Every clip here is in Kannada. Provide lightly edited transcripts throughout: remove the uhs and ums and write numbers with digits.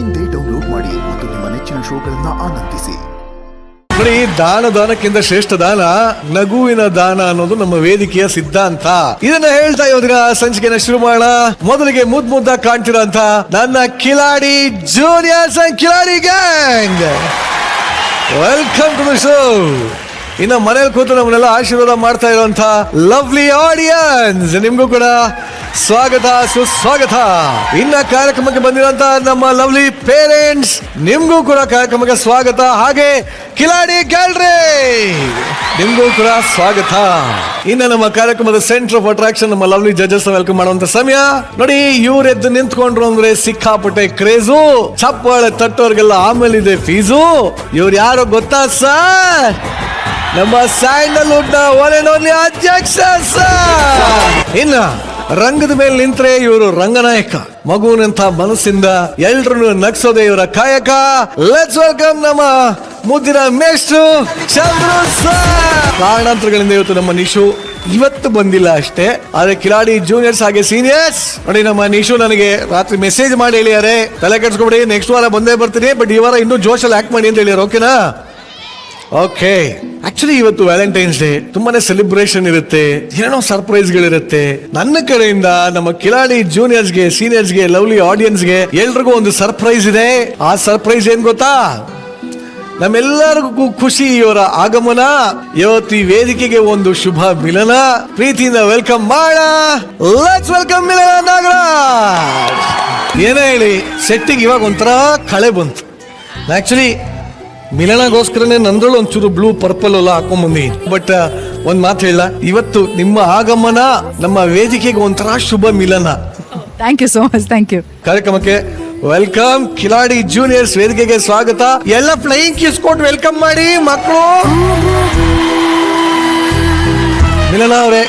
ಇಂದೇ ಡೌನ್ಲೋಡ್ ಮಾಡಿ ಮತ್ತು ನಿಮ್ಮ ನೆಚ್ಚಿನ ಶೋಗಳನ್ನ ಆನಂದಿಸಿ. ನೋಡಿ, ದಾನಕ್ಕಿಂತ ಶ್ರೇಷ್ಠ ದಾನ ನಗುವಿನ ದಾನ ಅನ್ನೋದು ನಮ್ಮ ವೇದಿಕೆಯ ಸಿದ್ಧಾಂತ. ಇದನ್ನ ಹೇಳ್ತಾ ಇವತ್ತಿನ ಸಂಚಿಕೆನ ಶುರು ಮಾಡೋಣ. ಮೊದಲಿಗೆ ಮುದ್ದ ಕಾಣ್ತಿರೋಂತ ನನ್ನ Kiladi juniors and Kiladi gang, welcome to the show. ಇನ್ನು ಮನೇಲಿ ಕೂತು ನಮ್ಮನ್ನೆಲ್ಲ ಆಶೀರ್ವಾದ ಮಾಡ್ತಾ ಇರುವಂತ ಲವ್ಲಿ ಆಡಿಯನ್ಸ್, ನಿಮ್ಗೂ ಕೂಡ ಸ್ವಾಗತ ಸುಸ್ವಾಗತ. ಇನ್ನ ಕಾರ್ಯಕ್ರಮಕ್ಕೆ ಬಂದಿರುವಂತ ನಮ್ಮ ಲವ್ಲಿ ಪೇರೆಂಟ್ಸ್, ನಿಮ್ಗೂ ಕೂಡ ಕಾರ್ಯಕ್ರಮಕ್ಕೆ ಸ್ವಾಗತ. ಹಾಗೆ ಕಿಲಾಡಿ ಗ್ಯಾಲರಿ, ನಿಮ್ಗೂ ಕೂಡ ಸ್ವಾಗತ. ಇನ್ನು ನಮ್ಮ ಕಾರ್ಯಕ್ರಮದ ಸೆಂಟರ್ ಆಫ್ ಅಟ್ರಾಕ್ಷನ್ ನಮ್ಮ ಲವ್ಲಿ ಜಡ್ಜಸ್ ವೆಲ್ಕಮ್ ಮಾಡುವಂತ ಸಮಯ. ನೋಡಿ, ಇವ್ರು ಎದ್ದು ನಿಂತ್ಕೊಂಡ್ರು ಅಂದ್ರೆ ಸಿಕ್ಕಾಪಟ್ಟೆ ಕ್ರೇಜು, ಚಪ್ಪಾಳೆ ತಟ್ಟೋರ್ಗೆಲ್ಲ ಆಮೇಲೆ ಇದೆ ಫೀಸು. ಇವ್ರು ಯಾರು ಗೊತ್ತಾ ಸರ್? ನಮ್ಮ ಸ್ಯಾಂಡಲ್ವುಡ್ ನ ಒನ್ ಅಂಡ್ ಓನ್ಲಿ ಅಧ್ಯಕ್ಷ ಸರ್. ಇನ್ನ ರಂಗದ ಮೇಲೆ ನಿಂತ್ರೆ ಇವರು ರಂಗನಾಯಕ. ಮಗುವಿನಂತ ಮನಸ್ಸಿಂದ ಎಲ್ರನ್ನು ನಗ್ಸೋದೆ ಇವರ ಕಾಯಕ. ಲೆಟ್ಸ್ ವೆಲ್ಕಮ್ ನಮ್ಮ ಮುದ್ದಿನ ಮೇಷ್ಟ್ರು ಚಂದ್ರು ಸರ್. ಕಾರಣಾಂತರಗಳಿಂದ ಇವತ್ತು ನಮ್ಮ ನಿಶು ಇವತ್ತು ಬಂದಿಲ್ಲ ಅಷ್ಟೇ, ಆದ್ರೆ ಕಿಲಾಡಿ ಜೂನಿಯರ್ಸ್ ಹಾಗೆ ಸೀನಿಯರ್ಸ್ ನೋಡಿ, ನಮ್ಮ ನಿಶು ನನಗೆ ರಾತ್ರಿ ಮೆಸೇಜ್ ಮಾಡಿ ಹೇಳಿದ್ದಾರೆ, ತಲೆ ಕೆಡ್ಸ್ಕೊಬಿಡಿ, ನೆಕ್ಸ್ಟ್ ವಾರ ಬಂದೇ ಬರ್ತೀನಿ, ಬಟ್ ಈ ವಾರ ಇನ್ನೂ ಜೋಶಲ್ಲಿ ಆಕ್ಟ್ ಮಾಡಿ ಅಂತ ಹೇಳಿದಾರೆ. ಓಕೆನಾ? ಓಕೆ. ಆಕ್ಚುಲಿ ಇವತ್ತು ವ್ಯಾಲೆಂಟೈನ್ಸ್ ಡೇ, ತುಂಬಾನೇ ಸೆಲೆಬ್ರೇಷನ್ ಇರುತ್ತೆ, ಏನೋ ಸರ್ಪ್ರೈಸ್ ಗಳಿರುತ್ತೆ. ನನ್ನ ಕಡೆಯಿಂದ ನಮ್ಮ ಕಿಲಾಡಿ ಜೂನಿಯರ್ಸ್ಗೆ, ಸೀನಿಯರ್ಸ್ಗೆ, ಲವ್ಲಿ ಆಡಿಯನ್ಸ್ಗೆ ಎಲ್ರಿಗೂ ಒಂದು ಸರ್ಪ್ರೈಸ್ ಇದೆ. ಆ ಸರ್ಪ್ರೈಸ್ ಏನ್ ಗೊತ್ತಾ? ನಮ್ಮೆಲ್ಲರಿಗೂ ಖುಷಿ ಇವರ ಆಗಮನ. ಇವತ್ತು ಈ ವೇದಿಕೆಗೆ ಒಂದು ಶುಭ ಮಿಲನ. ಪ್ರೀತಿಯಿಂದ ವೆಲ್ಕಮ್ ಮಾಡ. ಲೆಟ್ಸ್ ವೆಲ್ಕಮ್ ಮಿಲನ ನಾಗರಾಜ್. ಏನೇ ಹೇಳಿ, ಸೆಟ್ಟಿಗೆ ಇವಾಗ ಒಂಥರ ಕಳೆ ಬಂತು. ಆಕ್ಚುಲಿ ಮಿಲನಗೋಸ್ಕರನೇ ನಂದ್ರಳು ಒಂಚೂರು ಬ್ಲೂ ಪರ್ಪಲ್ ಎಲ್ಲ ಹಾಕೊಂಡ್ಬಂದಿ. ಬಟ್ ಒಂದ್ ಮಾತು ಹೇಳ, ಇವತ್ತು ನಿಮ್ಮ ಆಗಮನ ನಮ್ಮ ವೇದಿಕೆಗೆ ಒಂಥರ ಶುಭ ಮಿಲನ. Thank you so much. Thank you. ಕಾರ್ಯಕ್ರಮಕ್ಕೆ ವೆಲ್ಕಮ್. ಕಿಲಾಡಿ ಜೂನಿಯರ್ಸ್ ವೇದಿಕೆಗೆ ಸ್ವಾಗತ. ಎಲ್ಲ ಫ್ಲೈಯಿಂಗ್ ಕಿಸ್ ಕೊಟ್ಟು ವೆಲ್ಕಮ್ ಮಾಡಿ ಮಕ್ಕಳು. ಮಿಲನ ಅವರೇ,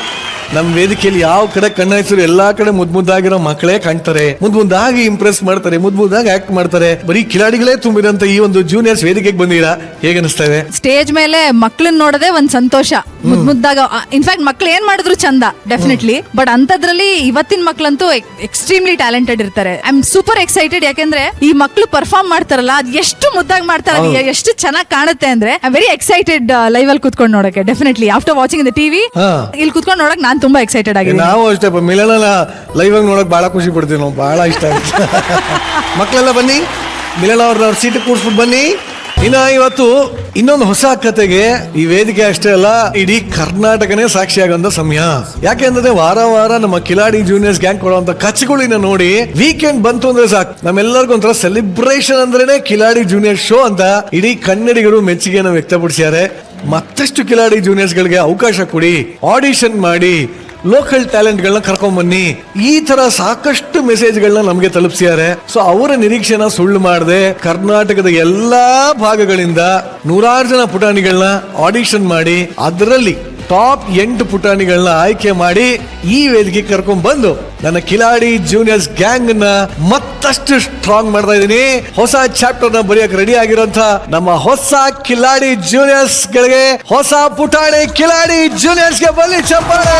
ನಮ್ ವೇದಿಕೆಯಲ್ಲಿ ಯಾವ ಕಡೆ ಕಣ್ಣಾಯ್ಸರು ಎಲ್ಲಾ ಕಡೆ ಮುದ್ದಾಗಿರೋ ಮಕ್ಕಳೇ ಕಾಣ್ತಾರೆ, ಮುದ್ದಾಗಿ ಇಂಪ್ರೆಸ್ ಮಾಡ್ತಾರೆ, ಮುದ್ದಾಗಿ ಆಕ್ಟ್ ಮಾಡ್ತಾರೆ. ಬರೀ ಕಿಲಾಡಿಗಳೇ ತುಂಬಿರಂತ ಈ ಒಂದು ಜೂನಿಯರ್ಸ್ ವೇದಿಕೆಗೆ ಬಂದಿರಾ, ಹೇಗೆ ಅನಿಸ್ತಾ ಇದೆ? ಸ್ಟೇಜ್ ಮೇಲೆ ಮಕ್ಳನ್ನ ನೋಡದೆ ಒಂದ್ ಸಂತೋಷ. ಮುದ್ದಾಗ ಇನ್ಫ್ಯಾಕ್ಟ್ ಮಕ್ಳು ಏನ್ ಮಾಡಿದ್ರು ಚಂದ, ಡೆಫಿನೆಟ್ಲಿ. ಬಟ್ ಅಂತದ್ರಲ್ಲಿ ಇವತ್ತಿನ ಮಕ್ಳಂತೂ ಎಕ್ಸ್ಟ್ರೀಮ್ಲಿ ಟ್ಯಾಲೆಂಟೆಡ್ ಇರ್ತಾರೆ. I am super excited. ಯಾಕೆಂದ್ರೆ ಈ ಮಕ್ಳು ಪರ್ಫಾರ್ಮ್ ಮಾಡ್ತಾರಲ್ಲ, ಅದು ಎಷ್ಟು ಮುದ್ದಾಗಿ ಮಾಡ್ತಾರೆ, ಎಷ್ಟು ಚೆನ್ನಾಗಿ ಕಾಣುತ್ತೆ ಅಂದ್ರೆ ಐ ವೆರಿ ಎಕ್ಸೈಟೆಡ್ ಲೈವ್ ಅಲ್ಲಿ ಕುತ್ಕೊಂಡು ನೋಡಕ್ಕೆ. Definitely after watching the TV ಇಲ್ಲಿ ಕುತ್ಕೊಂಡು ನೋಡಕ್ ನಾನು ತುಂಬಾ ಎಕ್ಸೈಟೆಡ್ ಆಗಿದ್ದೀನಿ. ನಾವು ಅಷ್ಟೇ, ಮಿಲನ ಲೈವ್ ಆಗಿ ನೋಡಕ್ ಬಹಳ ಖುಷಿ ಪಡ್ತೀವಿ ನಾವು, ಬಹಳ ಇಷ್ಟ ಆಗುತ್ತೆ. ಮಕ್ಕಳೆಲ್ಲ ಬನ್ನಿ, ಮಿಲನ ಅವ್ರ ಸೀಟ್ ಕೂರ್ಸ್ಬಿಟ್ಟು ಬನ್ನಿ. ಇನ್ನ ಇವತ್ತು ಇನ್ನೊಂದು ಹೊಸ ಕತೆಗೆ ಈ ವೇದಿಕೆ ಅಷ್ಟೇ ಅಲ್ಲ, ಇಡೀ ಕರ್ನಾಟಕನೇ ಸಾಕ್ಷಿಯಾಗುವಂತ ಸಮಯ. ಯಾಕೆಂದ್ರೆ ವಾರ ನಮ್ಮ ಕಿಲಾಡಿ ಜೂನಿಯರ್ಸ್ ಗ್ಯಾಂಗ್ ಕೊಡುವಂತ ಕಚ್ಚೆಗಳಿನ ನೋಡಿ ವೀಕೆಂಡ್ ಬಂತು ಅಂದ್ರೆ ಸಾಕು, ನಮ್ಮೆಲ್ಲರಿಗೂ ಒಂಥರ ಸೆಲೆಬ್ರೇಷನ್ ಅಂದ್ರೇನೆ ಕಿಲಾಡಿ ಜೂನಿಯರ್ ಶೋ ಅಂತ ಇಡೀ ಕನ್ನಡಿಗರು ಮೆಚ್ಚುಗೆಯನ್ನು ವ್ಯಕ್ತಪಡಿಸಿದ್ದಾರೆ. ಮತ್ತಷ್ಟು ಕಿಲಾಡಿ ಜೂನಿಯರ್ಸ್ ಗಳಿಗೆ ಅವಕಾಶ ಕೊಡಿ, ಆಡಿಷನ್ ಮಾಡಿ, ಲೋಕಲ್ ಟ್ಯಾಲೆಂಟ್ ಗಳನ್ನ ಕರ್ಕೊಂಡ್ ಬನ್ನಿ. ಈ ತರ ಸಾಕಷ್ಟು ಮೆಸೇಜ್ ಗಳನ್ನ ನಮ್ಗೆ ತಲುಪಿಸಿದ್ದಾರೆ. ಸೊ ಅವರ ನಿರೀಕ್ಷೆನ ಸುಳ್ಳು ಮಾಡದೆ ಕರ್ನಾಟಕದ ಎಲ್ಲಾ ಭಾಗಗಳಿಂದ 100 ಜನ ಪುಟಾಣಿಗಳನ್ನ ಆಡಿಷನ್ ಮಾಡಿ ಅದರಲ್ಲಿ ಟಾಪ್ 8 ಪುಟಾಣಿಗಳನ್ನ ಆಯ್ಕೆ ಮಾಡಿ ಈ ವೇದಿಕೆ ಕರ್ಕೊಂಡ್ ಬಂದು ನನ್ನ ಕಿಲಾಡಿ ಜೂನಿಯರ್ಸ್ ಗ್ಯಾಂಗ್ ನ ಮತ್ತಷ್ಟು ಸ್ಟ್ರಾಂಗ್ ಮಾಡ್ತಾ ಇದೀನಿ. ಹೊಸ ಚಾಪ್ಟರ್ ನ ಬರೆಯಕ್ಕೆ ರೆಡಿ ಆಗಿರೋಂತ ನಮ್ಮ ಹೊಸ ಕಿಲಾಡಿ ಜೂನಿಯರ್ಸ್ ಗಳಿಗೆ, ಹೊಸ ಪುಟಾಣಿ ಕಿಲಾಡಿ ಜೂನಿಯರ್ಸ್ ಗೆ ಬನ್ನಿ ಚಪ್ಪಾಳೆ.